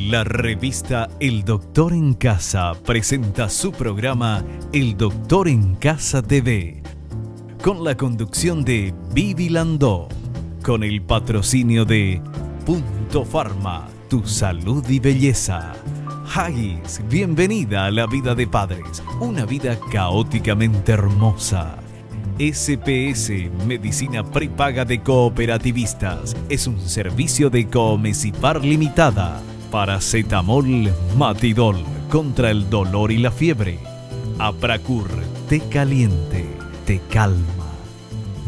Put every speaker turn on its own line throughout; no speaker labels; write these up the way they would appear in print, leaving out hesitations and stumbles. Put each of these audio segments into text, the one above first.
La revista El Doctor en Casa presenta su programa El Doctor en Casa TV, con la conducción de Vivi Landó, con el patrocinio de Punto Pharma, tu salud y belleza. Haggis, bienvenida a la vida de padres, una vida caóticamente hermosa. SPS, Medicina Prepaga de Cooperativistas, es un servicio de Coomesipar Limitada. Paracetamol Matidol, contra el dolor y la fiebre. Apracur, té caliente, te calma.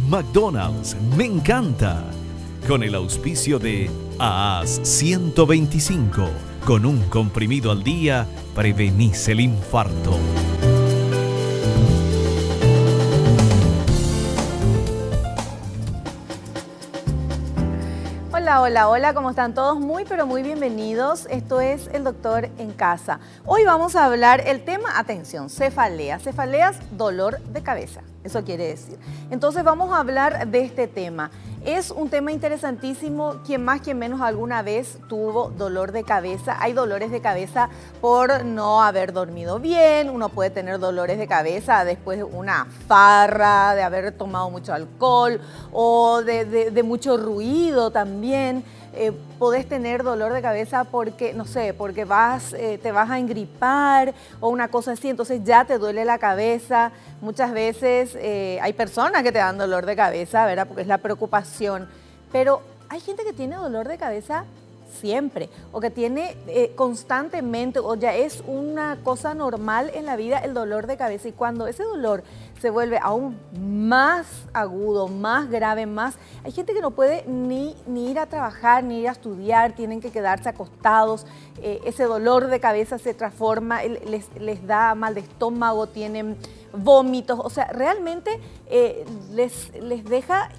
McDonald's, me encanta. Con el auspicio de AAS 125, con un comprimido al día, prevenís el infarto.
Hola, ¿cómo están todos? Muy, pero muy bienvenidos. Esto es El Doctor en Casa. Hoy vamos a hablar el tema, atención, cefaleas. Cefaleas, dolor de cabeza, eso quiere decir. Entonces vamos a hablar de este tema. Es un tema interesantísimo. Quien más, quien menos alguna vez tuvo dolor de cabeza. Hay dolores de cabeza por no haber dormido bien. Uno puede tener dolores de cabeza después de una farra, de haber tomado mucho alcohol o de mucho ruido también. Podés tener dolor de cabeza porque, no sé, porque te vas a engripar o una cosa así, entonces ya te duele la cabeza. Muchas veces hay personas que te dan dolor de cabeza, ¿verdad? Porque es la preocupación. Pero hay gente que tiene dolor de cabeza siempre o que tiene constantemente, o ya es una cosa normal en la vida el dolor de cabeza, y cuando ese dolor se vuelve aún más agudo, más grave, hay gente que no puede ni ir a trabajar, ni ir a estudiar, tienen que quedarse acostados. Ese dolor de cabeza se transforma, les da mal de estómago, tienen vómitos, o sea, realmente les deja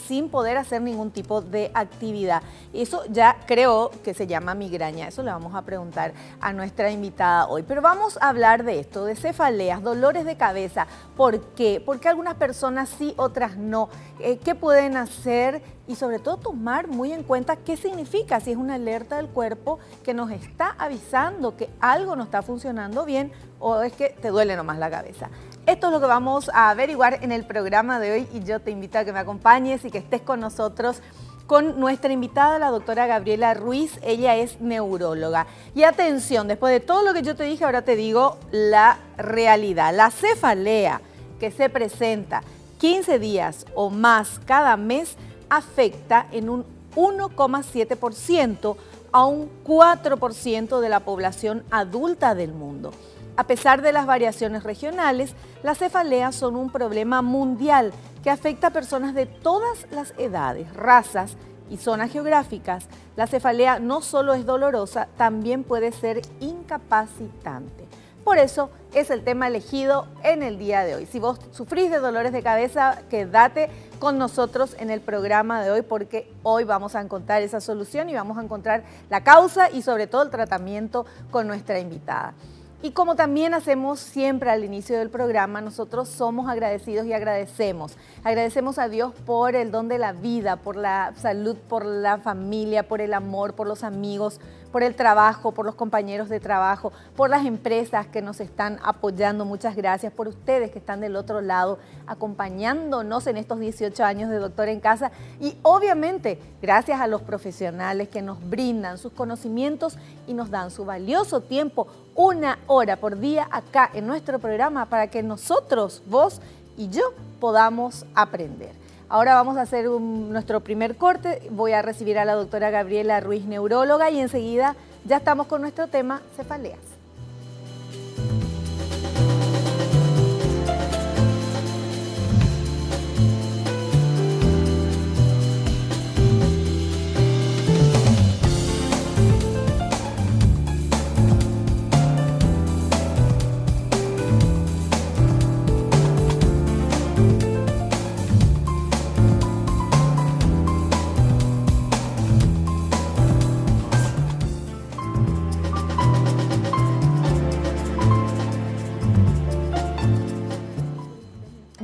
sin poder hacer ningún tipo de actividad. Eso ya creo que se llama migraña. Eso le vamos a preguntar a nuestra invitada hoy. Pero vamos a hablar de esto, de cefaleas, dolores de cabeza. ¿Por qué? ¿Por qué algunas personas sí, otras no? ¿Qué pueden hacer? Y sobre todo tomar muy en cuenta qué significa, si es una alerta del cuerpo que nos está avisando que algo no está funcionando bien o es que te duele nomás la cabeza. Esto es lo que vamos a averiguar en el programa de hoy, y yo te invito a que me acompañes y que estés con nosotros con nuestra invitada, la doctora Gabriela Ruiz. Ella es neuróloga. Y atención, después de todo lo que yo te dije, ahora te digo la realidad. La cefalea que se presenta 15 días o más cada mes afecta en un 1,7% a un 4% de la población adulta del mundo. A pesar de las variaciones regionales, las cefaleas son un problema mundial que afecta a personas de todas las edades, razas y zonas geográficas. La cefalea no solo es dolorosa, también puede ser incapacitante. Por eso es el tema elegido en el día de hoy. Si vos sufrís de dolores de cabeza, quédate con nosotros en el programa de hoy, porque hoy vamos a encontrar esa solución y vamos a encontrar la causa y sobre todo el tratamiento con nuestra invitada. Y como también hacemos siempre al inicio del programa, nosotros somos agradecidos y agradecemos. Agradecemos a Dios por el don de la vida, por la salud, por la familia, por el amor, por los amigos, por el trabajo, por los compañeros de trabajo, por las empresas que nos están apoyando. Muchas gracias por ustedes que están del otro lado acompañándonos en estos 18 años de Doctor en Casa. Y obviamente gracias a los profesionales que nos brindan sus conocimientos y nos dan su valioso tiempo, 1 hora por día acá en nuestro programa, para que nosotros, vos y yo, podamos aprender. Ahora vamos a hacer nuestro primer corte. Voy a recibir a la doctora Gabriela Ruiz, neuróloga, y enseguida ya estamos con nuestro tema, cefaleas.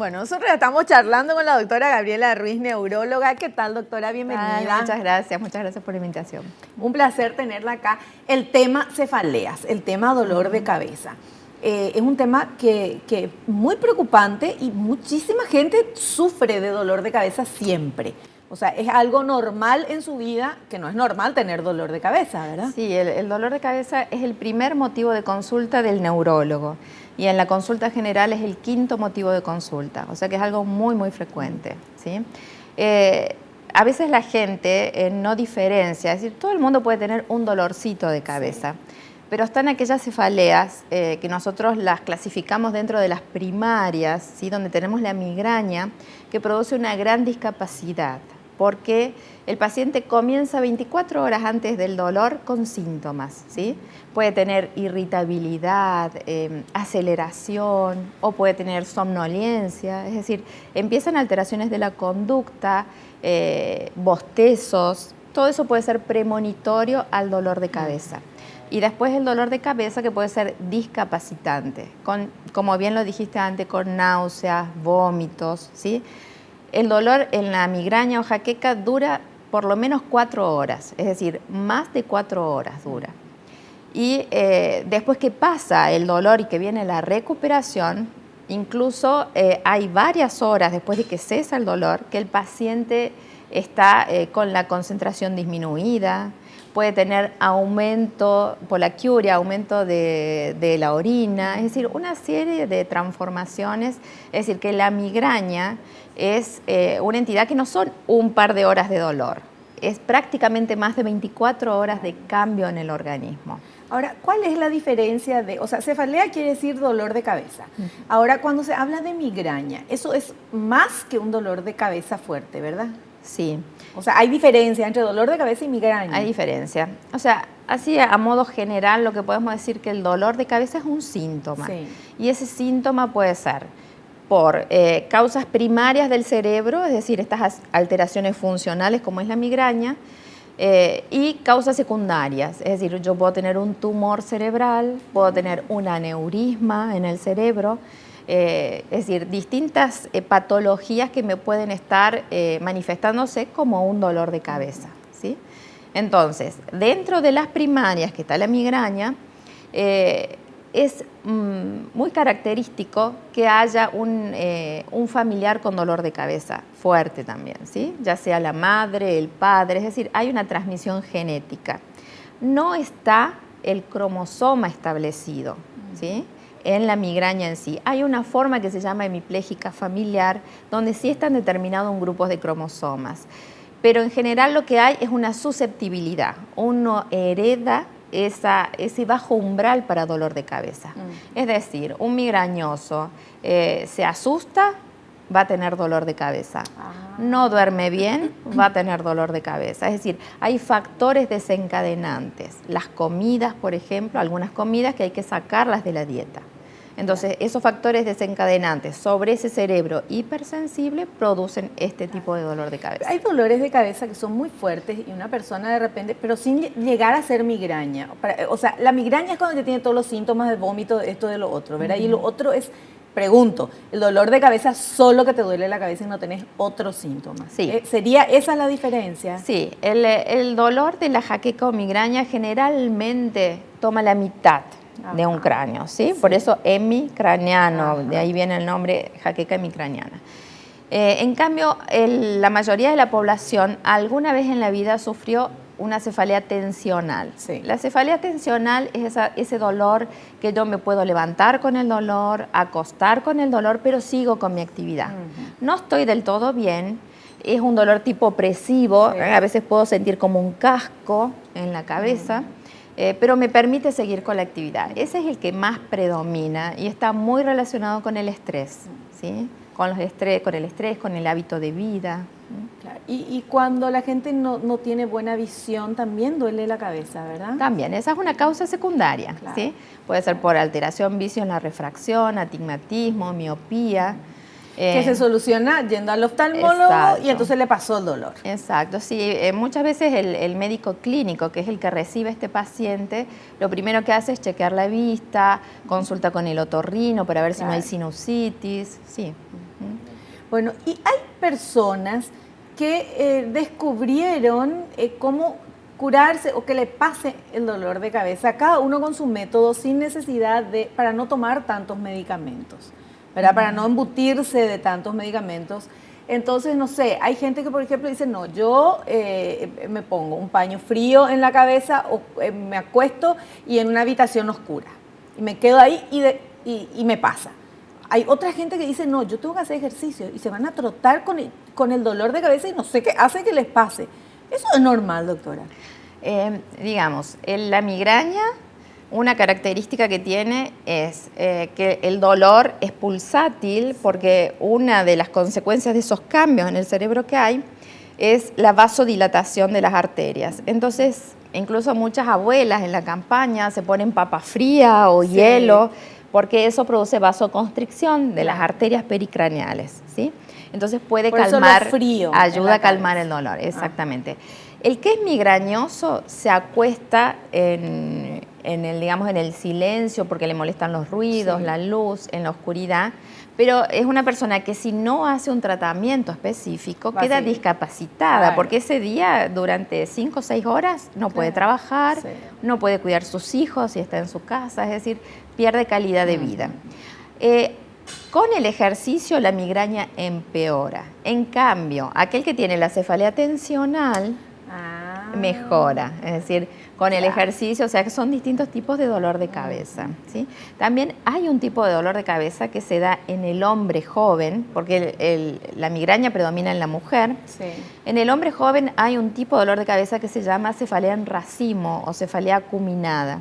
Bueno, nosotros estamos charlando con la doctora Gabriela Ruiz, neuróloga. ¿Qué tal, doctora? Bienvenida.
Ay, muchas gracias por la invitación.
Un placer tenerla acá. El tema cefaleas, el tema dolor de cabeza. Es un tema que es muy preocupante y muchísima gente sufre de dolor de cabeza siempre. O sea, es algo normal en su vida, que no es normal tener dolor de cabeza, ¿verdad?
Sí, el dolor de cabeza es el primer motivo de consulta del neurólogo y en la consulta general es el quinto motivo de consulta, o sea que es algo muy frecuente, ¿sí? A veces la gente no diferencia, es decir, todo el mundo puede tener un dolorcito de cabeza, sí, pero están aquellas cefaleas que nosotros las clasificamos dentro de las primarias, ¿sí? Donde tenemos la migraña, que produce una gran discapacidad, porque el paciente comienza 24 horas antes del dolor con síntomas, ¿sí? Puede tener irritabilidad, aceleración o puede tener somnolencia, es decir, empiezan alteraciones de la conducta, bostezos, todo eso puede ser premonitorio al dolor de cabeza. Y después el dolor de cabeza que puede ser discapacitante, como bien lo dijiste antes, con náuseas, vómitos, ¿sí? El dolor en la migraña o jaqueca dura por lo menos 4 horas, es decir, más de 4 horas dura. Y después que pasa el dolor y que viene la recuperación, incluso hay varias horas después de que cesa el dolor que el paciente está con la concentración disminuida, puede tener aumento poliuria, aumento de la orina, es decir, una serie de transformaciones, es decir, que la migraña es una entidad que no son un par de horas de dolor, es prácticamente más de 24 horas de cambio en el organismo.
Ahora, ¿cuál es la diferencia de, o sea, cefalea quiere decir dolor de cabeza? Ahora, cuando se habla de migraña, eso es más que un dolor de cabeza fuerte, ¿verdad?
Sí.
O sea, hay diferencia entre dolor de cabeza y migraña.
Hay diferencia. O sea, así a modo general lo que podemos decir que el dolor de cabeza es un síntoma.
Sí.
Y ese síntoma puede ser por causas primarias del cerebro, es decir, estas alteraciones funcionales como es la migraña, y causas secundarias, es decir, yo puedo tener un tumor cerebral, puedo tener un aneurisma en el cerebro, es decir, distintas patologías que me pueden estar manifestándose como un dolor de cabeza, ¿sí? Entonces, dentro de las primarias que está la migraña, es muy característico que haya un familiar con dolor de cabeza fuerte también, ¿sí? Ya sea la madre, el padre, es decir, hay una transmisión genética. No está el cromosoma establecido, ¿sí? En la migraña en sí. Hay una forma que se llama hemipléjica familiar, donde sí están determinados un grupo de cromosomas. Pero en general lo que hay es una susceptibilidad. Uno hereda ese bajo umbral para dolor de cabeza. Es decir, un migrañoso se asusta, va a tener dolor de cabeza. No duerme bien, va a tener dolor de cabeza. Es decir, hay factores desencadenantes. Las comidas, por ejemplo, algunas comidas que hay que sacarlas de la dieta. Entonces, esos factores desencadenantes sobre ese cerebro hipersensible producen este tipo de dolor de cabeza.
Hay dolores de cabeza que son muy fuertes y una persona de repente, pero sin llegar a ser migraña. O sea, la migraña es cuando ya tiene todos los síntomas de vómito, de esto, de lo otro, ¿verdad? Y lo otro es, pregunto, el dolor de cabeza solo que te duele la cabeza y no tenés otros síntomas.
Sí.
¿Sería esa la diferencia?
Sí, el dolor de la jaqueca o migraña generalmente toma la mitad de un cráneo, ¿sí? Por eso hemicraniano, de ahí viene el nombre jaqueca hemicraniana. En cambio, la mayoría de la población alguna vez en la vida sufrió una cefalea tensional.
Sí.
La cefalea tensional es ese dolor que yo me puedo levantar con el dolor, acostar con el dolor, pero sigo con mi actividad. No estoy del todo bien, es un dolor tipo opresivo, sí. A veces puedo sentir como un casco en la cabeza, pero me permite seguir con la actividad. Ese es el que más predomina y está muy relacionado con el estrés, ¿sí? Con el estrés, con el hábito de vida.
Claro. Y cuando la gente no tiene buena visión, también duele la cabeza, ¿verdad?
También, esa es una causa secundaria, claro. ¿Sí? Puede ser por alteración vicio en la refracción, astigmatismo, miopía.
Que se soluciona yendo al oftalmólogo. Exacto. Y entonces le pasó el dolor.
Exacto, sí. Muchas veces el médico clínico, que es el que recibe a este paciente, lo primero que hace es chequear la vista, consulta con el otorrino para ver si no hay sinusitis, sí.
Bueno, y hay personas que descubrieron cómo curarse o que le pase el dolor de cabeza, cada uno con su método, sin necesidad para no tomar tantos medicamentos, ¿verdad? Para no embutirse de tantos medicamentos. Entonces, no sé, hay gente que, por ejemplo, dice, no, yo me pongo un paño frío en la cabeza o me acuesto y en una habitación oscura y me quedo ahí y me pasa. Hay otra gente que dice, no, yo tengo que hacer ejercicio y se van a trotar con el dolor de cabeza y no sé qué hace que les pase. ¿Eso es normal, doctora?
Digamos, la migraña, una característica que tiene es que el dolor es pulsátil, porque una de las consecuencias de esos cambios en el cerebro que hay es la vasodilatación de las arterias. Entonces, incluso muchas abuelas en la campaña se ponen papa fría o hielo, porque eso produce vasoconstricción de las arterias pericraneales, ¿sí? Entonces puede calmar, ayuda a calmar el dolor, exactamente. El que es migrañoso se acuesta en el silencio porque le molestan los ruidos, la luz, en la oscuridad, pero es una persona que si no hace un tratamiento específico queda discapacitada, porque ese día durante 5 o 6 horas no puede trabajar, no puede cuidar sus hijos si está en su casa, es decir, pierde calidad de vida. Con el ejercicio la migraña empeora. En cambio, aquel que tiene la cefalea tensional mejora. Es decir, con el ejercicio, o sea que son distintos tipos de dolor de cabeza, ¿sí? También hay un tipo de dolor de cabeza que se da en el hombre joven, porque la migraña predomina en la mujer. Sí. En el hombre joven hay un tipo de dolor de cabeza que se llama cefalea en racimo o cefalea acuminada.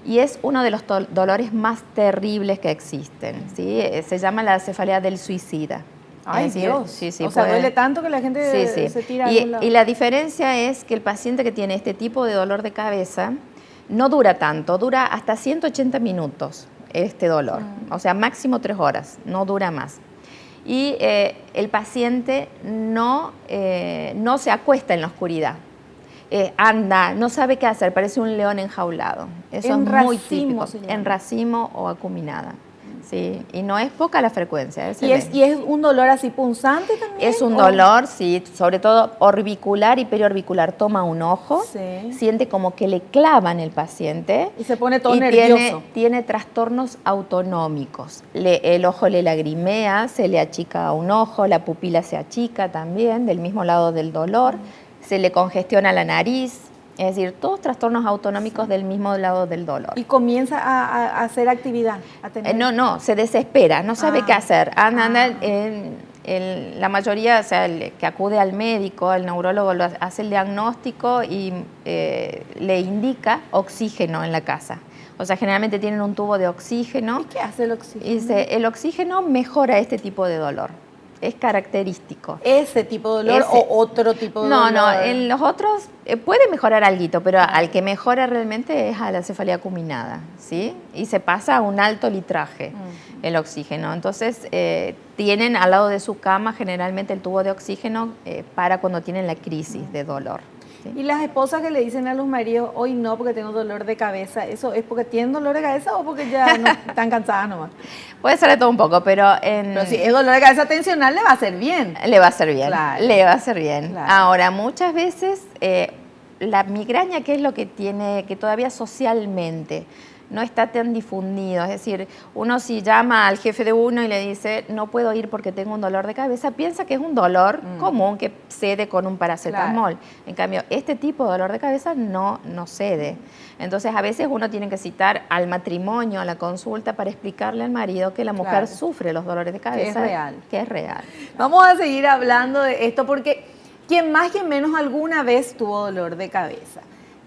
Y es uno de los dolores más terribles que existen, ¿sí? Se llama la cefalea del suicida.
¡Ay, Dios! Sí, o sea, duele tanto que la gente se tira a algún lado.
Y la diferencia es que el paciente que tiene este tipo de dolor de cabeza no dura tanto, dura hasta 180 minutos este dolor. O sea, máximo 3 horas, no dura más. Y el paciente no se acuesta en la oscuridad. Anda, no sabe qué hacer, parece un león enjaulado. Eso es muy típico. En racimo o acuminada. Sí, y no es poca la frecuencia.
¿Y es un dolor así punzante también?
Es un dolor, sí, sobre todo orbicular y periorbicular. Toma un ojo, siente como que le clavan el paciente.
Y se pone todo nervioso.
Tiene trastornos autonómicos. El ojo le lagrimea, se le achica un ojo, la pupila se achica también, del mismo lado del dolor. Se le congestiona la nariz, es decir, todos trastornos autonómicos del mismo lado del dolor.
¿Y comienza a hacer actividad?
No, se desespera, no sabe qué hacer. La mayoría, o sea, el que acude al médico, al neurólogo, hace el diagnóstico y le indica oxígeno en la casa. O sea, generalmente tienen un tubo de oxígeno.
¿Y qué hace el oxígeno?
Y el oxígeno mejora este tipo de dolor. Es característico.
¿Ese tipo de dolor o otro tipo de dolor?
No, en los otros puede mejorar alguito, pero al que mejora realmente es a la cefalea acuminada, ¿sí? Y se pasa a un alto litraje el oxígeno. Entonces, tienen al lado de su cama generalmente el tubo de oxígeno para cuando tienen la crisis de dolor. ¿Sí?
Y las esposas que le dicen a los maridos, hoy no porque tengo dolor de cabeza, ¿eso es porque tienen dolor de cabeza o porque ya no están cansadas nomás?
Puede ser de todo un poco, pero
si es dolor de cabeza tensional, le va a hacer bien.
Le va a hacer bien,
claro.
Le va a hacer bien.
Claro.
Ahora, muchas veces la migraña, ¿qué es lo que tiene que todavía socialmente no está tan difundido? Es decir, uno si llama al jefe de uno y le dice, no puedo ir porque tengo un dolor de cabeza, piensa que es un dolor común que cede con un paracetamol. Claro. En cambio, este tipo de dolor de cabeza no cede. Entonces, a veces uno tiene que citar al matrimonio, a la consulta, para explicarle al marido que la mujer sufre los dolores de cabeza. Que es real.
Vamos a seguir hablando de esto porque quien más, quien menos alguna vez tuvo dolor de cabeza.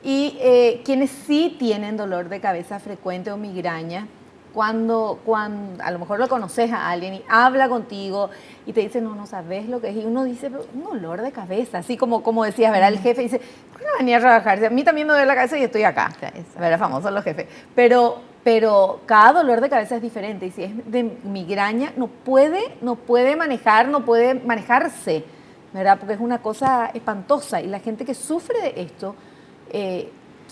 Y quienes sí tienen dolor de cabeza frecuente o migraña, cuando a lo mejor lo conoces a alguien y habla contigo y te dice, no sabes lo que es, y uno dice, pero un dolor de cabeza, así como decías, ¿verdad? El jefe dice, ¿por qué no venía a trabajar? A mí también me duele la cabeza y estoy acá, ¿verdad? Famosos los jefes. Pero cada dolor de cabeza es diferente, y si es de migraña, no puede manejarse, ¿verdad? Porque es una cosa espantosa, y la gente que sufre de esto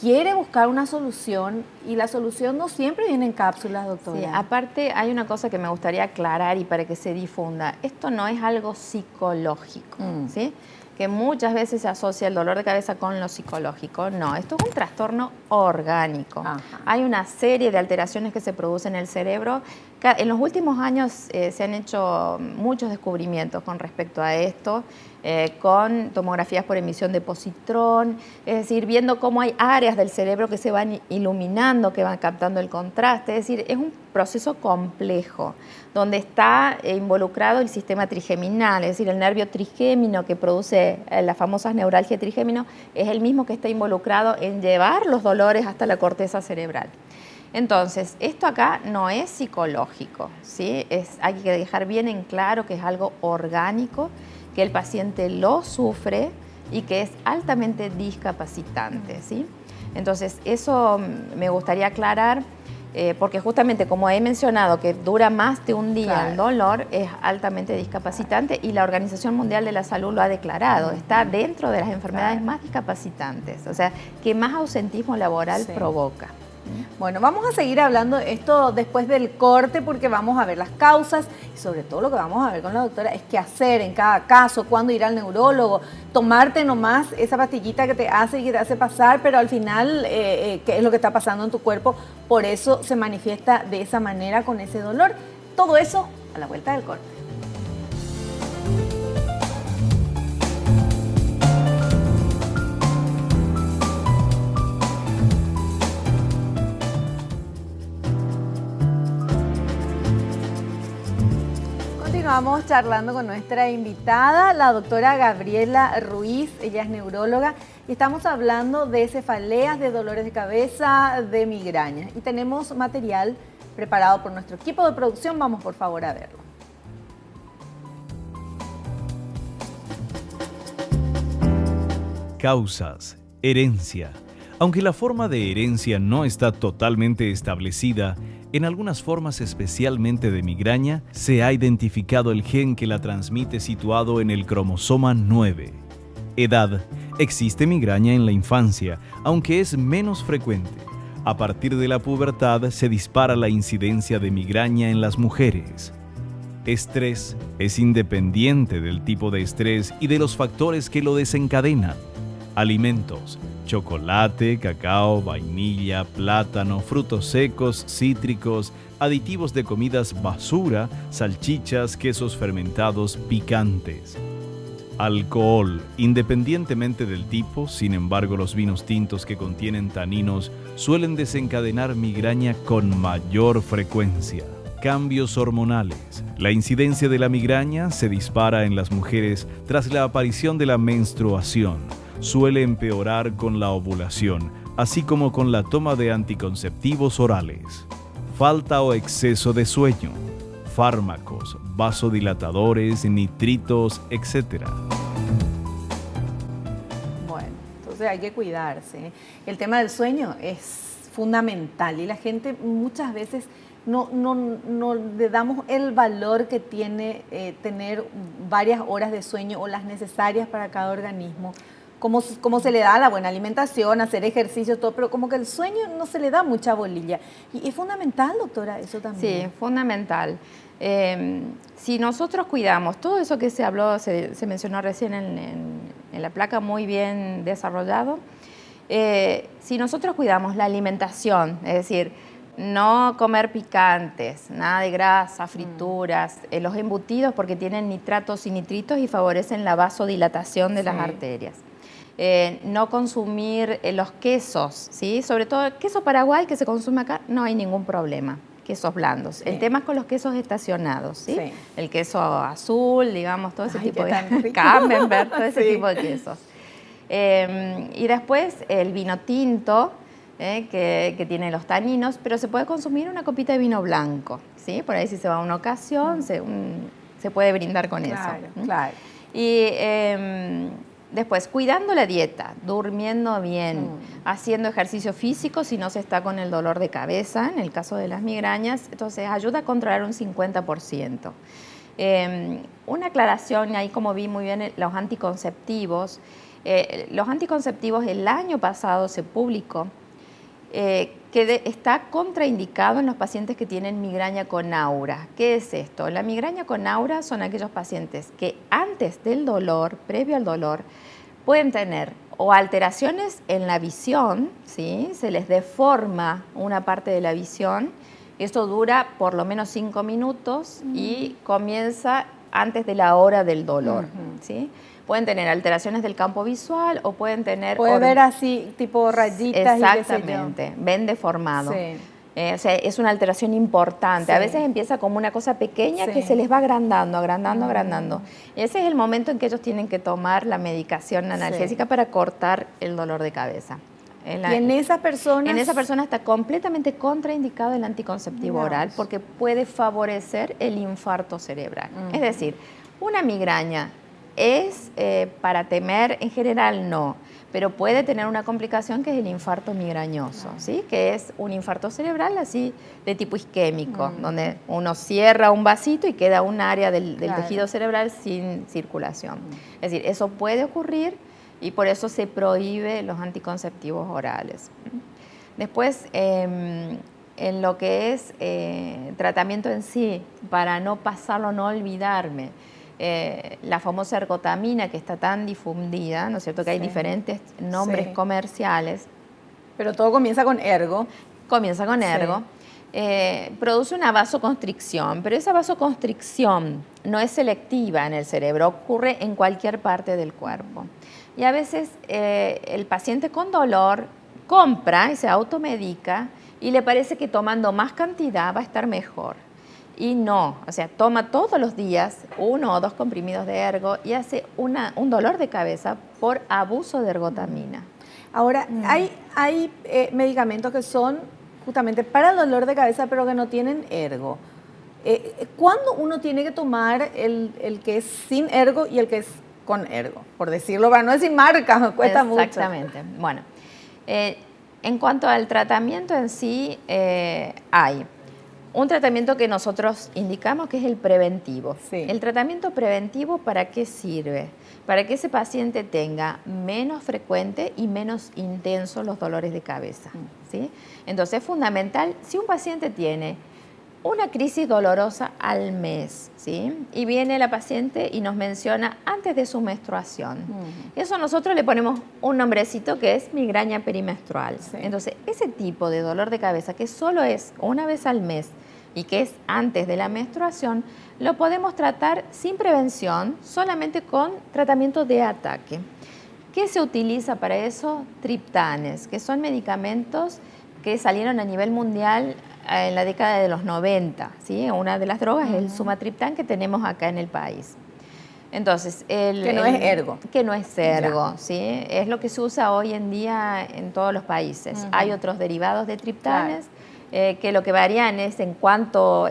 quiere buscar una solución y la solución no siempre viene en cápsulas, doctora.
Sí, aparte hay una cosa que me gustaría aclarar y para que se difunda. Esto no es algo psicológico, ¿sí? Que muchas veces se asocia el dolor de cabeza con lo psicológico. No, esto es un trastorno orgánico.
Ajá.
Hay una serie de alteraciones que se producen en el cerebro. En los últimos años se han hecho muchos descubrimientos con respecto a esto, con tomografías por emisión de positrón, es decir, viendo cómo hay áreas del cerebro que se van iluminando, que van captando el contraste. Es decir, es un proceso complejo, donde está involucrado el sistema trigeminal, es decir, el nervio trigémino que produce las famosas neuralgia trigémino, es el mismo que está involucrado en llevar los dolores hasta la corteza cerebral. Entonces, esto acá no es psicológico, ¿sí? Hay que dejar bien en claro que es algo orgánico, que el paciente lo sufre y que es altamente discapacitante, ¿sí? Entonces, eso me gustaría aclarar, porque justamente como he mencionado que dura más de un día el dolor, es altamente discapacitante y la Organización Mundial de la Salud lo ha declarado, está dentro de las enfermedades más discapacitantes, o sea, que más ausentismo laboral provoca.
Bueno, vamos a seguir hablando de esto después del corte porque vamos a ver las causas y sobre todo lo que vamos a ver con la doctora es qué hacer en cada caso, cuándo ir al neurólogo, tomarte nomás esa pastillita que te hace y que te hace pasar, pero al final qué es lo que está pasando en tu cuerpo, por eso se manifiesta de esa manera con ese dolor. Todo eso a la vuelta del corte. Continuamos charlando con nuestra invitada, la doctora Gabriela Ruiz. Ella es neuróloga y estamos hablando de cefaleas, de dolores de cabeza, de migrañas. Y tenemos material preparado por nuestro equipo de producción. Vamos por favor a verlo.
Causas, herencia. Aunque la forma de herencia no está totalmente establecida, en algunas formas especialmente de migraña, se ha identificado el gen que la transmite situado en el cromosoma 9. Edad. Existe migraña en la infancia, aunque es menos frecuente. A partir de la pubertad se dispara la incidencia de migraña en las mujeres. Estrés. Es independiente del tipo de estrés y de los factores que lo desencadenan. Alimentos. Chocolate, cacao, vainilla, plátano, frutos secos, cítricos, aditivos de comidas basura, salchichas, quesos fermentados, picantes. Alcohol. Independientemente del tipo, sin embargo, los vinos tintos que contienen taninos suelen desencadenar migraña con mayor frecuencia. Cambios hormonales. La incidencia de la migraña se dispara en las mujeres tras la aparición de la menstruación. Suele empeorar con la ovulación, así como con la toma de anticonceptivos orales. Falta o exceso de sueño, fármacos, vasodilatadores, nitritos, etc.
Bueno, entonces hay que cuidarse. El tema del sueño es fundamental y la gente muchas veces no le damos el valor que tiene tener varias horas de sueño o las necesarias para cada organismo. Cómo se le da la buena alimentación, hacer ejercicio, todo, pero como que el sueño no se le da mucha bolilla. Y es fundamental, doctora, eso también.
Sí, fundamental. Si nosotros cuidamos todo eso que se habló, se mencionó recién en la placa, muy bien desarrollado, si nosotros cuidamos la alimentación, es decir, no comer picantes, nada de grasa, frituras, los embutidos porque tienen nitratos y nitritos y favorecen la vasodilatación de las arterias. No consumir los quesos, ¿sí? Sobre todo el queso paraguay que se consume acá, no hay ningún problema, quesos blandos. Sí. El tema es con los quesos estacionados, ¿sí? El queso azul, digamos, todo ese tipo de camembert, todo ese tipo de quesos. Y después el vino tinto, que tiene los taninos, pero se puede consumir una copita de vino blanco, ¿sí? Por ahí si se va a una ocasión, se puede brindar con eso.
Claro.
Y después, cuidando la dieta, durmiendo bien, haciendo ejercicio físico si no se está con el dolor de cabeza, en el caso de las migrañas, entonces ayuda a controlar un 50%. Una aclaración, ahí como vi muy bien los anticonceptivos, Los anticonceptivos, el año pasado se publicó que está contraindicado en los pacientes que tienen migraña con aura. ¿Qué es esto? La migraña con aura son aquellos pacientes que antes del dolor, previo al dolor, pueden tener o alteraciones en la visión, ¿sí? Se les deforma una parte de la visión. Esto dura por lo menos 5 minutos y comienza antes de la hora del dolor, ¿sí? Pueden tener alteraciones del campo visual o pueden tener...
Puede ver así, tipo rayitas y qué sé yo.
Exactamente, ven deformado.
Sí.
O sea, es una alteración importante.
Sí.
A veces empieza como una cosa pequeña que se les va agrandando. Y ese es el momento en que ellos tienen que tomar la medicación analgésica para cortar el dolor de cabeza.
Y en esas personas...
En esa persona está completamente contraindicado el anticonceptivo oral porque puede favorecer el infarto cerebral. Es decir, una migraña es para temer, en general no, pero puede tener una complicación que es el infarto migrañoso, ¿sí? Que es un infarto cerebral así de tipo isquémico, donde uno cierra un vasito y queda un área del tejido cerebral sin circulación. Es decir, eso puede ocurrir y por eso se prohíbe los anticonceptivos orales. Después, en lo que es tratamiento en sí, para no pasarlo, no olvidarme, la famosa ergotamina que está tan difundida, ¿no es cierto? Que hay diferentes nombres comerciales.
Pero todo comienza con ergo.
Comienza con ergo. Produce una vasoconstricción, pero esa vasoconstricción no es selectiva en el cerebro, ocurre en cualquier parte del cuerpo. Y a veces el paciente con dolor compra y se automedica y le parece que tomando más cantidad va a estar mejor. Y no, o sea, toma todos los días 1 o 2 comprimidos de ergo y hace un dolor de cabeza por abuso de ergotamina.
Ahora, hay medicamentos que son justamente para el dolor de cabeza, pero que no tienen ergo. ¿Cuándo uno tiene que tomar el que es sin ergo y el que es con ergo? Por decirlo, para no decir marca, cuesta mucho.
Exactamente. Bueno, en cuanto al tratamiento en sí, hay un tratamiento que nosotros indicamos que es el preventivo.
Sí.
El tratamiento preventivo, ¿para qué sirve? Para que ese paciente tenga menos frecuente y menos intensos los dolores de cabeza, ¿sí? Entonces es fundamental, si un paciente tiene una crisis dolorosa al mes, ¿sí? Y viene la paciente y nos menciona antes de su menstruación. Eso nosotros le ponemos un nombrecito que es migraña perimenstrual.
Sí.
Entonces, ese tipo de dolor de cabeza que solo es una vez al mes y que es antes de la menstruación, lo podemos tratar sin prevención, solamente con tratamiento de ataque. ¿Qué se utiliza para eso? Triptanes, que son medicamentos que salieron a nivel mundial en la década de los 90, ¿sí? Una de las drogas es el sumatriptán que tenemos acá en el país. Entonces,
que no es ergo.
Que no es ergo, ¿sí? Es lo que se usa hoy en día en todos los países. Hay otros derivados de triptanes que lo que varían es en cuánto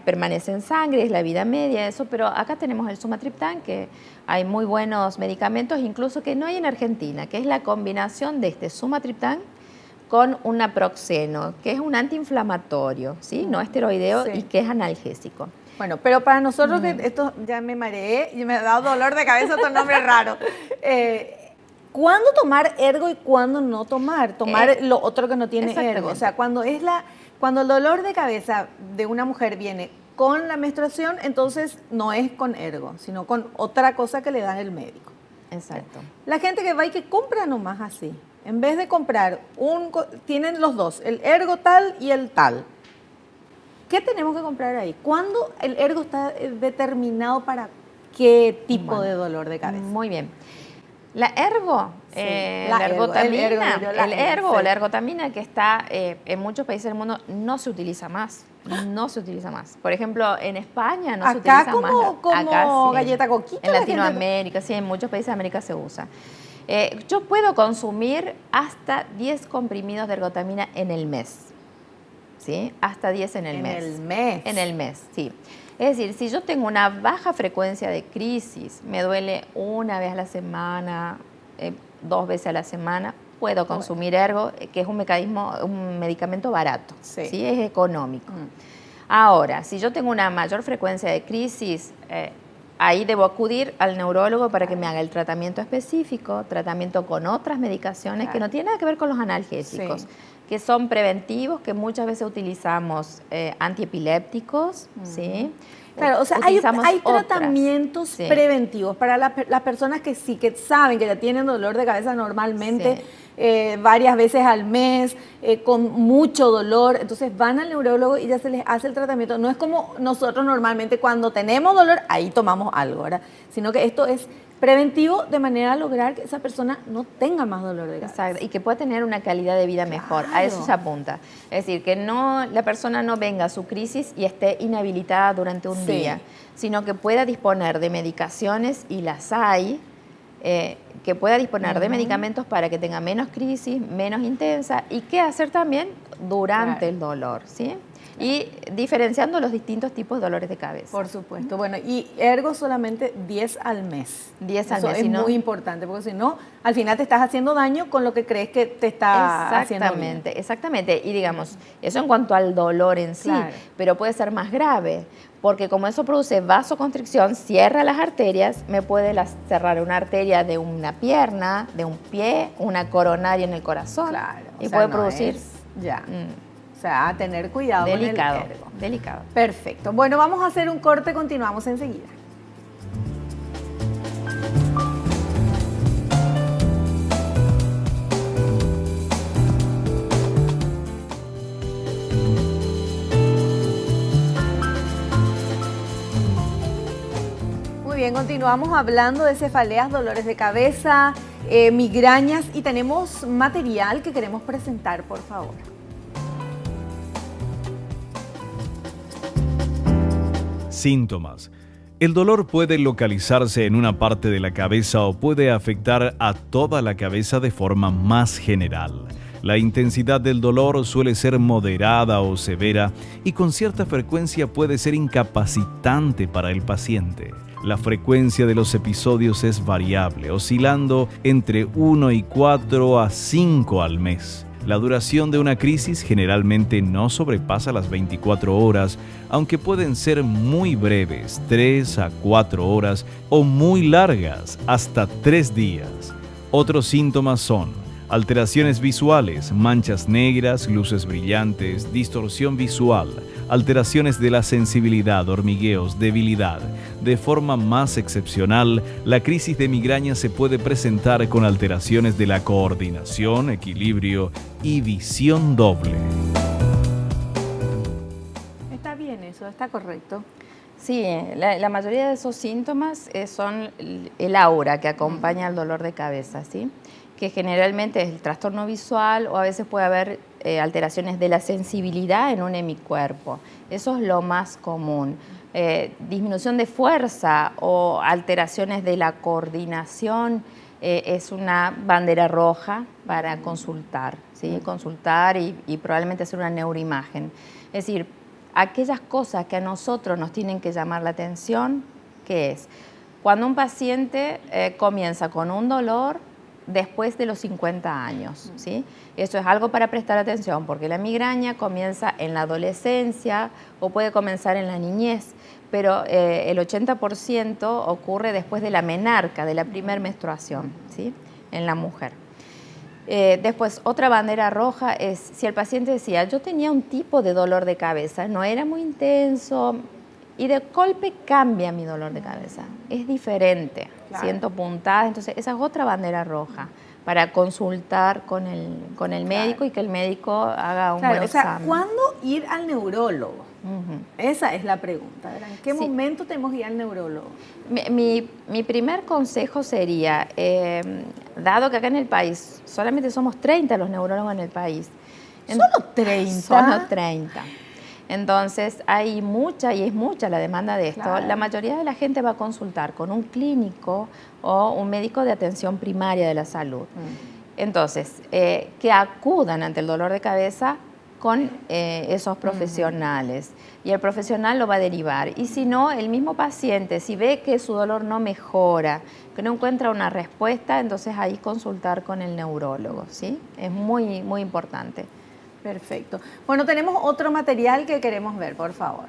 permanece en sangre, es la vida media, eso, pero acá tenemos el sumatriptán, que hay muy buenos medicamentos, incluso que no hay en Argentina, que es la combinación de este sumatriptán con un naproxeno, que es un antiinflamatorio, ¿sí? No esteroideo y que es analgésico.
Bueno, pero para nosotros, esto ya me mareé y me ha dado dolor de cabeza, otro nombre raro. ¿Cuándo tomar ergo y cuándo no tomar? Tomar lo otro que no tiene ergo. O sea, cuando el dolor de cabeza de una mujer viene con la menstruación, entonces no es con ergo, sino con otra cosa que le dan el médico.
Exacto.
La gente que va y que compra nomás así, en vez de comprar, tienen los dos, el ergo tal y el tal. ¿Qué tenemos que comprar ahí? ¿Cuándo el ergo está determinado para qué tipo de dolor de cabeza?
Muy bien. La ergo, la ergotamina que está en muchos países del mundo no se utiliza más. No se utiliza más. Por ejemplo, en España no se utiliza más.
Acá como galleta coquita.
En Latinoamérica, sí, en muchos países de América se usa. Yo puedo consumir hasta 10 comprimidos de ergotamina en el mes. ¿Sí? Hasta 10 en el mes.
En el mes.
En el mes, sí. Es decir, si yo tengo una baja frecuencia de crisis, me duele una vez a la semana, 2 veces a la semana, puedo consumir ergo, que es un medicamento barato, ¿sí? Es económico. Ahora, si yo tengo una mayor frecuencia de crisis, ahí debo acudir al neurólogo para que me haga el tratamiento específico, tratamiento con otras medicaciones que no tienen nada que ver con los analgésicos, que son preventivos, que muchas veces utilizamos antiepilépticos, ¿sí?
Claro, o sea, hay tratamientos preventivos para las personas que sí, que saben que ya tienen dolor de cabeza normalmente varias veces al mes, con mucho dolor, entonces van al neurólogo y ya se les hace el tratamiento. No es como nosotros normalmente cuando tenemos dolor, ahí tomamos algo, ¿verdad? Sino que esto es preventivo de manera a lograr que esa persona no tenga más dolor de cabeza.
Exacto, y que pueda tener una calidad de vida mejor. A eso se apunta. Es decir, que la persona no venga a su crisis y esté inhabilitada durante un día, sino que pueda disponer de medicaciones, y las hay, que pueda disponer de medicamentos para que tenga menos crisis, menos intensa, y qué hacer también durante el dolor, ¿sí? Y diferenciando los distintos tipos de dolores de cabeza.
Por supuesto. Bueno, y ergo solamente 10 al mes.
10 al mes.
Eso es muy importante, porque si no, al final te estás haciendo daño con lo que crees que te está haciendo bien.
Exactamente. Y digamos, eso en cuanto al dolor en sí, pero puede ser más grave, porque como eso produce vasoconstricción, cierra las arterias, me puede cerrar una arteria de una pierna, de un pie, una coronaria en el corazón.
Claro.
Y puede producir...
O sea, a tener cuidado con el ergo.
Delicado.
Perfecto. Bueno, vamos a hacer un corte, continuamos enseguida. Muy bien, continuamos hablando de cefaleas, dolores de cabeza, migrañas, y tenemos material que queremos presentar, por favor.
Síntomas. El dolor puede localizarse en una parte de la cabeza o puede afectar a toda la cabeza de forma más general. La intensidad del dolor suele ser moderada o severa y con cierta frecuencia puede ser incapacitante para el paciente. La frecuencia de los episodios es variable, oscilando entre 1 y 4 a 5 al mes. La duración de una crisis generalmente no sobrepasa las 24 horas, aunque pueden ser muy breves, 3 a 4 horas, o muy largas, hasta 3 días. Otros síntomas son alteraciones visuales, manchas negras, luces brillantes, distorsión visual, alteraciones de la sensibilidad, hormigueos, debilidad. De forma más excepcional, la crisis de migraña se puede presentar con alteraciones de la coordinación, equilibrio y visión doble.
Está bien eso, está correcto.
Sí, la mayoría de esos síntomas son el aura que acompaña al dolor de cabeza, ¿sí? Que generalmente es el trastorno visual, o a veces puede haber alteraciones de la sensibilidad en un hemicuerpo. Eso es lo más común. Disminución de fuerza o alteraciones de la coordinación es una bandera roja para consultar, ¿sí? Consultar y probablemente hacer una neuroimagen. Es decir, aquellas cosas que a nosotros nos tienen que llamar la atención, ¿qué es? Cuando un paciente comienza con un dolor después de los 50 años, ¿sí? Eso es algo para prestar atención, porque la migraña comienza en la adolescencia o puede comenzar en la niñez, pero el 80% ocurre después de la menarca, de la primer menstruación, ¿sí? En la mujer. Después, otra bandera roja es si el paciente decía, yo tenía un tipo de dolor de cabeza, no era muy intenso, y de golpe cambia mi dolor de cabeza, es diferente, siento puntadas, entonces esa es otra bandera roja para consultar con el médico y que el médico haga un buen examen.
¿Cuándo ir al neurólogo? Esa es la pregunta, ¿verdad? ¿En qué momento tenemos que ir al neurólogo?
Mi primer consejo sería, dado que acá en el país solamente somos 30 los neurólogos en el país.
¿Solo 30?
Solo 30. Entonces hay mucha, y es mucha la demanda de esto. La mayoría de la gente va a consultar con un clínico o un médico de atención primaria de la salud. Entonces, que acudan ante el dolor de cabeza con esos profesionales. Y el profesional lo va a derivar. Y si no, el mismo paciente, si ve que su dolor no mejora, que no encuentra una respuesta, entonces ahí consultar con el neurólogo, ¿sí? Es muy, muy importante.
Perfecto. Bueno, tenemos otro material que queremos ver, por favor.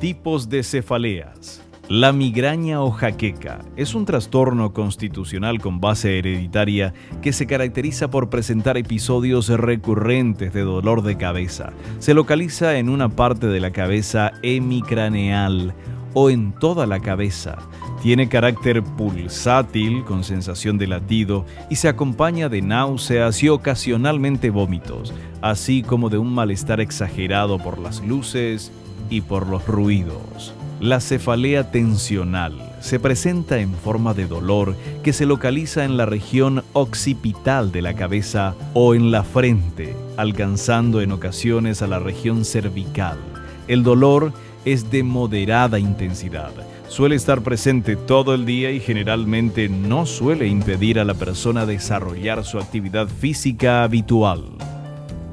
Tipos de cefaleas. La migraña o jaqueca es un trastorno constitucional con base hereditaria que se caracteriza por presentar episodios recurrentes de dolor de cabeza. Se localiza en una parte de la cabeza hemicraneal o en toda la cabeza. Tiene carácter pulsátil con sensación de latido y se acompaña de náuseas y ocasionalmente vómitos, así como de un malestar exagerado por las luces y por los ruidos. La cefalea tensional se presenta en forma de dolor que se localiza en la región occipital de la cabeza o en la frente, alcanzando en ocasiones a la región cervical. El dolor es de moderada intensidad. Suele estar presente todo el día y generalmente no suele impedir a la persona desarrollar su actividad física habitual.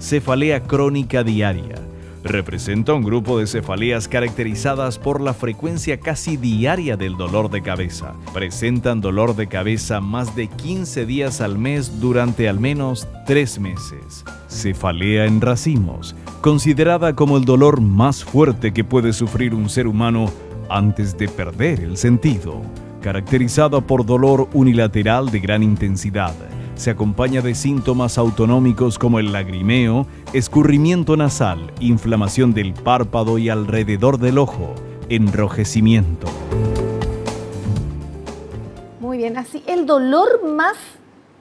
Cefalea crónica diaria. Representa un grupo de cefaleas caracterizadas por la frecuencia casi diaria del dolor de cabeza. Presentan dolor de cabeza más de 15 días al mes durante al menos 3 meses. Cefalea en racimos, considerada como el dolor más fuerte que puede sufrir un ser humano antes de perder el sentido. Caracterizada por dolor unilateral de gran intensidad. Se acompaña de síntomas autonómicos como el lagrimeo, escurrimiento nasal, inflamación del párpado y alrededor del ojo, enrojecimiento.
Muy bien, así el dolor más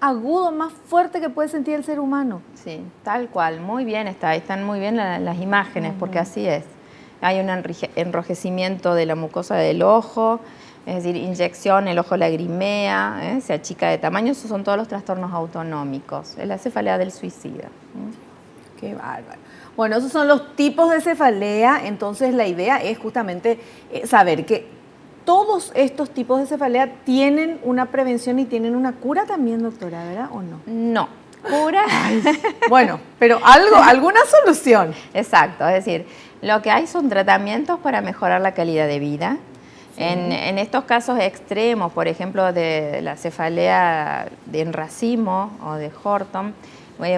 agudo, más fuerte que puede sentir el ser humano.
Sí, tal cual, muy bien están muy bien las imágenes, porque así es. Hay un enrojecimiento de la mucosa del ojo, es decir, inyección, el ojo lagrimea, se achica de tamaño. Esos son todos los trastornos autonómicos. Es la cefalea del suicida.
Qué bárbaro. Bueno, esos son los tipos de cefalea. Entonces, la idea es justamente saber que todos estos tipos de cefalea tienen una prevención y tienen una cura también, doctora, ¿verdad o no?
No, cura.
Bueno, pero alguna solución.
Exacto, es decir, lo que hay son tratamientos para mejorar la calidad de vida. Sí. En estos casos extremos, por ejemplo, de la cefalea en racimo o de Horton,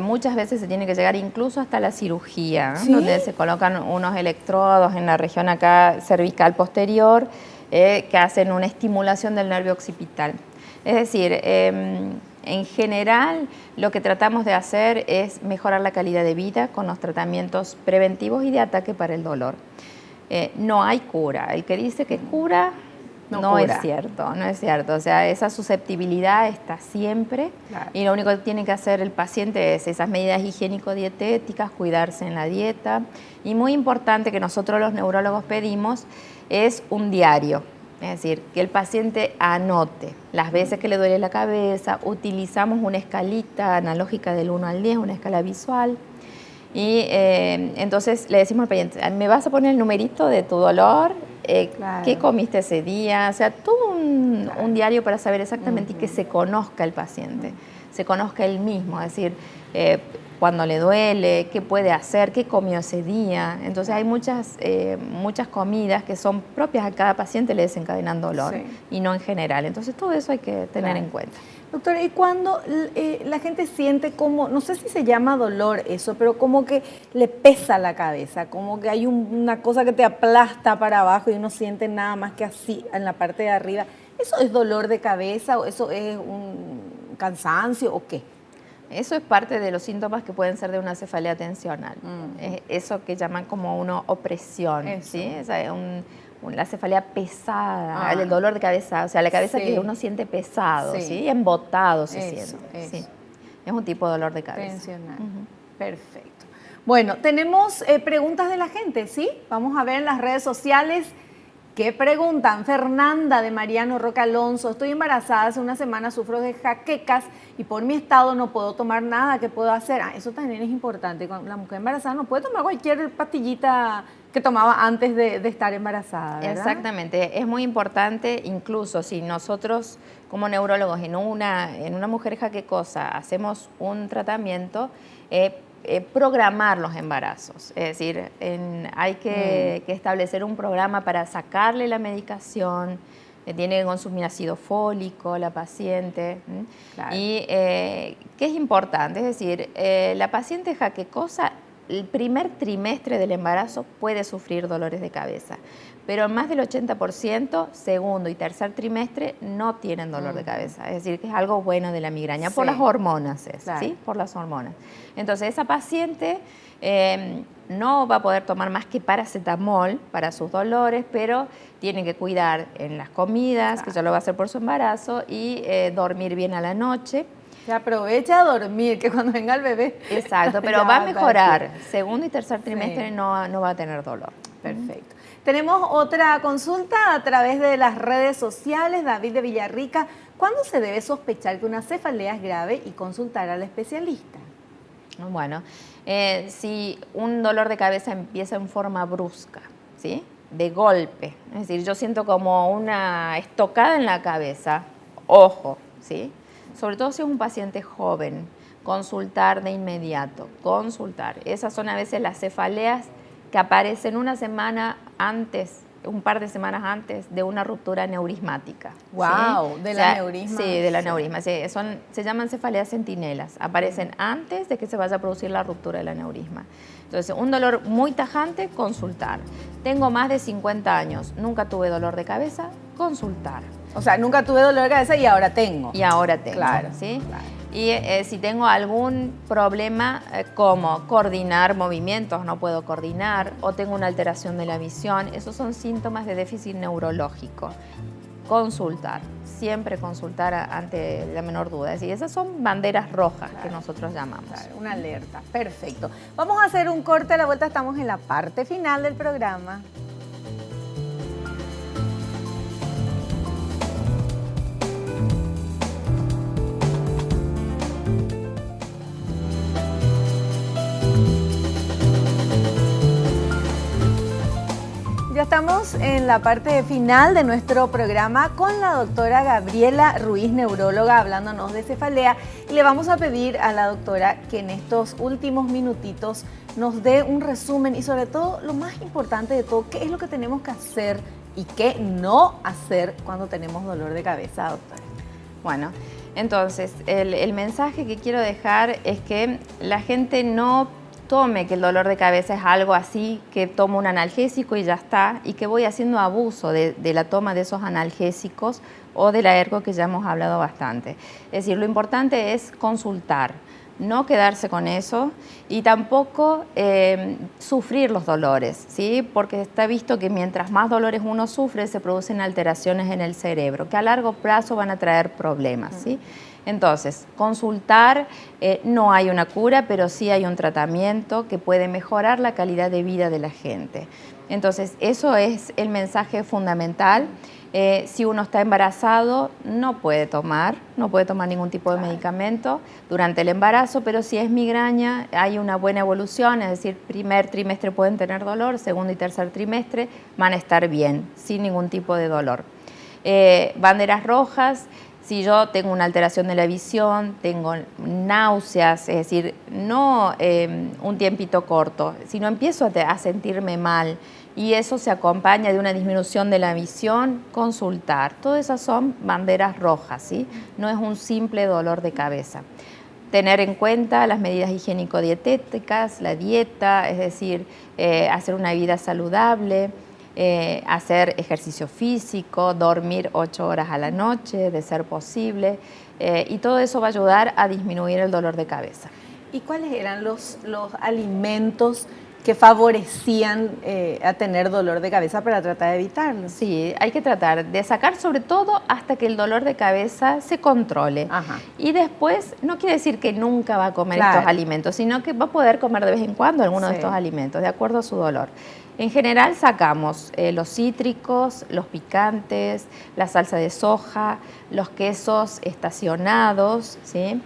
muchas veces se tiene que llegar incluso hasta la cirugía, ¿no? ¿Sí? Donde se colocan unos electrodos en la región acá cervical posterior que hacen una estimulación del nervio occipital. Es decir, en general lo que tratamos de hacer es mejorar la calidad de vida con los tratamientos preventivos y de ataque para el dolor. No hay cura. El que dice que cura no es cierto, no es cierto. O sea, esa susceptibilidad está siempre, claro. Y lo único que tiene que hacer el paciente es esas medidas higiénico-dietéticas, cuidarse en la dieta. Y muy importante que nosotros los neurólogos pedimos es un diario. Es decir, que el paciente anote las veces que le duele la cabeza. Utilizamos una escalita analógica del 1 al 10, una escala visual. Y entonces le decimos al paciente, ¿me vas a poner el numerito de tu dolor? Claro. ¿Qué comiste ese día? O sea, todo un diario para saber exactamente y que se conozca el paciente, se conozca él mismo, es decir, cuándo le duele, qué puede hacer, qué comió ese día. Entonces hay muchas comidas que son propias a cada paciente, le desencadenan dolor, sí, y no en general. Entonces todo eso hay que tener en cuenta.
Doctora, ¿y cuando la gente siente como, no sé si se llama dolor eso, pero como que le pesa la cabeza, como que hay una cosa que te aplasta para abajo y uno siente nada más que así en la parte de arriba? ¿Eso es dolor de cabeza o eso es un cansancio o qué?
Eso es parte de los síntomas que pueden ser de una cefalea tensional. Es eso que llaman como una opresión, ¿sí? O sea, la cefalea pesada, el dolor de cabeza, o sea, la cabeza, sí, que uno siente pesado, sí, ¿sí? Embotado se siente. Sí. Es un tipo de dolor de cabeza.
Tensional. Perfecto. Bueno, tenemos preguntas de la gente, ¿sí? Vamos a ver en las redes sociales qué preguntan. Fernanda de Mariano Roca Alonso: estoy embarazada, hace una semana sufro de jaquecas y por mi estado no puedo tomar nada. ¿Qué puedo hacer? Eso también es importante. Cuando la mujer embarazada no puede tomar cualquier pastillita que tomaba antes de estar embarazada, ¿verdad?
Exactamente, es muy importante, incluso si nosotros como neurólogos en una mujer jaquecosa hacemos un tratamiento, programar los embarazos, es decir, hay que establecer un programa para sacarle la medicación, tiene que consumir ácido fólico la paciente, claro. Y ¿qué es importante? Es decir, la paciente jaquecosa el primer trimestre del embarazo puede sufrir dolores de cabeza, pero más del 80% segundo y tercer trimestre no tienen dolor de cabeza. Es decir, que es algo bueno de la migraña, por las hormonas,
claro.
¿sí? Por las hormonas. Entonces, esa paciente no va a poder tomar más que paracetamol para sus dolores, pero tiene que cuidar en las comidas, que ya lo va a hacer por su embarazo, y dormir bien a la noche.
Se aprovecha a dormir, que cuando venga el bebé.
Exacto, pero va a mejorar. Segundo y tercer trimestre no va a tener dolor.
Perfecto. Tenemos otra consulta a través de las redes sociales. David de Villarrica, ¿cuándo se debe sospechar que una cefalea es grave y consultar al especialista?
Bueno, si un dolor de cabeza empieza en forma brusca, ¿sí? De golpe, es decir, yo siento como una estocada en la cabeza, ojo, ¿sí? Sobre todo si es un paciente joven, consultar de inmediato, consultar. Esas son a veces las cefaleas que aparecen una semana antes, un par de semanas antes de una ruptura neurismática.
¡Wow!
¿Sí?
¿De la neurisma?
Sí, de la neurisma. Sí, se llaman cefaleas centinelas. Aparecen antes de que se vaya a producir la ruptura de la neurisma. Entonces, un dolor muy tajante, consultar. Tengo más de 50 años, nunca tuve dolor de cabeza, consultar.
O sea, nunca tuve dolor de cabeza y ahora tengo.
Y ahora tengo,
claro,
¿sí?
Claro.
Y si tengo algún problema como coordinar movimientos, no puedo coordinar, o tengo una alteración de la visión, esos son síntomas de déficit neurológico. Consultar, siempre consultar ante la menor duda. Es decir, esas son banderas rojas que nosotros llamamos.
Claro, una alerta, perfecto. Vamos a hacer un corte, a la vuelta estamos en la parte final del programa. Ya estamos en la parte final de nuestro programa con la doctora Gabriela Ruiz, neuróloga, hablándonos de cefalea. Y le vamos a pedir a la doctora que en estos últimos minutitos nos dé un resumen y sobre todo, lo más importante de todo, qué es lo que tenemos que hacer y qué no hacer cuando tenemos dolor de cabeza, doctora.
Bueno, entonces, el mensaje que quiero dejar es que la gente no tome que el dolor de cabeza es algo así, que tomo un analgésico y ya está, y que voy haciendo abuso de la toma de esos analgésicos o de la ergo, que ya hemos hablado bastante. Es decir, lo importante es consultar, no quedarse con eso y tampoco sufrir los dolores, ¿sí? Porque está visto que mientras más dolores uno sufre, se producen alteraciones en el cerebro, que a largo plazo van a traer problemas, ¿sí? Entonces, consultar, no hay una cura, pero sí hay un tratamiento que puede mejorar la calidad de vida de la gente. Entonces, eso es el mensaje fundamental. Si uno está embarazado, no puede tomar ningún tipo de medicamento durante el embarazo, pero si es migraña, hay una buena evolución, es decir, primer trimestre pueden tener dolor, segundo y tercer trimestre van a estar bien, sin ningún tipo de dolor. Banderas rojas. Si yo tengo una alteración de la visión, tengo náuseas, es decir, no un tiempito corto, sino empiezo a sentirme mal y eso se acompaña de una disminución de la visión, consultar. Todas esas son banderas rojas, ¿sí? No es un simple dolor de cabeza. Tener en cuenta las medidas higiénico-dietéticas, la dieta, es decir, hacer una vida saludable, hacer ejercicio físico, dormir 8 horas a la noche, de ser posible, y todo eso va a ayudar a disminuir el dolor de cabeza.
¿Y cuáles eran los alimentos que favorecían a tener dolor de cabeza para tratar de evitarlo?
Sí, hay que tratar de sacar sobre todo hasta que el dolor de cabeza se controle.
Ajá.
Y después, no quiere decir que nunca va a comer
Claro.
estos alimentos, sino que va a poder comer de vez en cuando alguno de
Sí.
estos alimentos, de acuerdo a su dolor. En general sacamos los cítricos, los picantes, la salsa de soja, los quesos estacionados, ¿sí?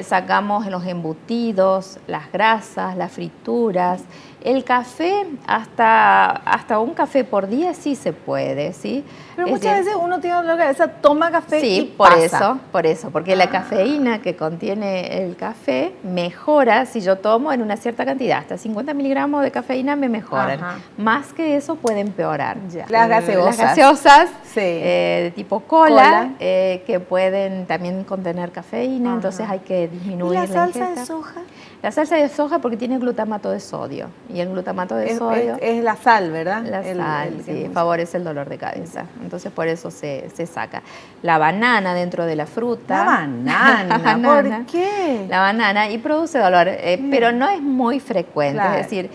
Sacamos los embutidos, las grasas, las frituras, El café, hasta un café por día sí se puede, ¿sí?
Pero muchas veces uno tiene dolor de cabeza, toma café y
sí,
pasa.
por eso, porque la cafeína que contiene el café mejora si yo tomo en una cierta cantidad, hasta 50 miligramos de cafeína me mejoran.
Ajá.
Más que eso puede empeorar.
Ya. Las gaseosas.
Las gaseosas
Sí.
de tipo cola. Que pueden también contener cafeína, entonces hay que
¿Y
disminuir
la salsa
ingesta.
de soja?
La salsa de soja porque tiene glutamato de sodio, y el glutamato de sodio...
Es la sal, ¿verdad?
La sal, sí, favorece el dolor de cabeza. Entonces, por eso se saca. La banana dentro de la fruta.
La banana, ¿por qué?
La banana, y produce dolor, pero no es muy frecuente.
Claro.
Es decir,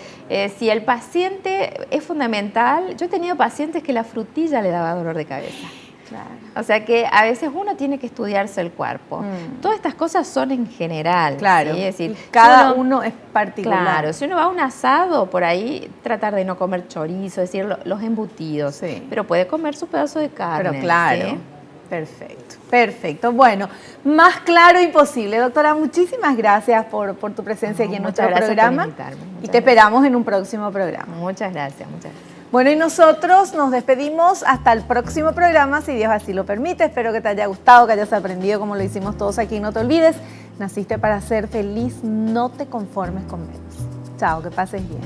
si el paciente es fundamental, yo he tenido pacientes que la frutilla le daba dolor de cabeza.
Claro.
O sea que a veces uno tiene que estudiarse el cuerpo. Todas estas cosas son en general.
Claro,
¿sí? Es decir,
y cada uno es particular.
Claro, si uno va a un asado, por ahí tratar de no comer chorizo, es decir, los embutidos.
Sí.
Pero puede comer su pedazo de carne.
Pero claro,
¿sí?
perfecto, perfecto. Bueno, más claro imposible. Doctora, muchísimas gracias por tu presencia aquí en
Muchas
nuestro
gracias por
programa.
invitarme.
Y
Muchas
te esperamos en un próximo programa.
Muchas gracias, muchas gracias.
Bueno, y nosotros nos despedimos hasta el próximo programa, si Dios así lo permite. Espero que te haya gustado, que hayas aprendido como lo hicimos todos aquí. No te olvides, naciste para ser feliz, no te conformes con menos. Chao, que pases bien.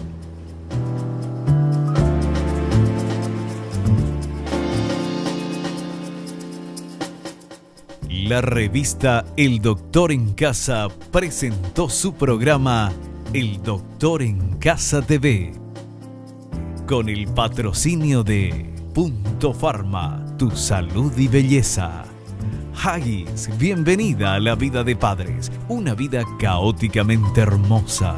La revista El Doctor en Casa presentó su programa El Doctor en Casa TV, con el patrocinio de Punto Pharma, tu salud y belleza. Haggis, bienvenida a la vida de padres, una vida caóticamente hermosa.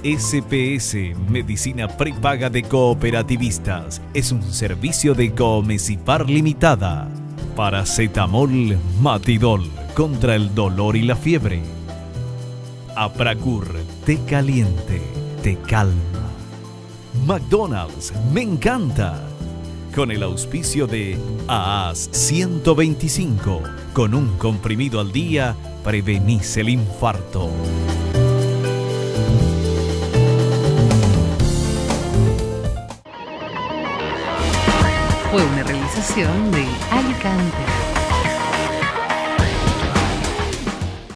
SPS, Medicina Prepaga de Cooperativistas, es un servicio de Coomesipar Limitada. Paracetamol Matidol, contra el dolor y la fiebre. Apracur, té caliente, te calma. McDonald's, me encanta. Con el auspicio de AAS 125, con un comprimido al día, prevenís el infarto.
Fue una realización de Alicante.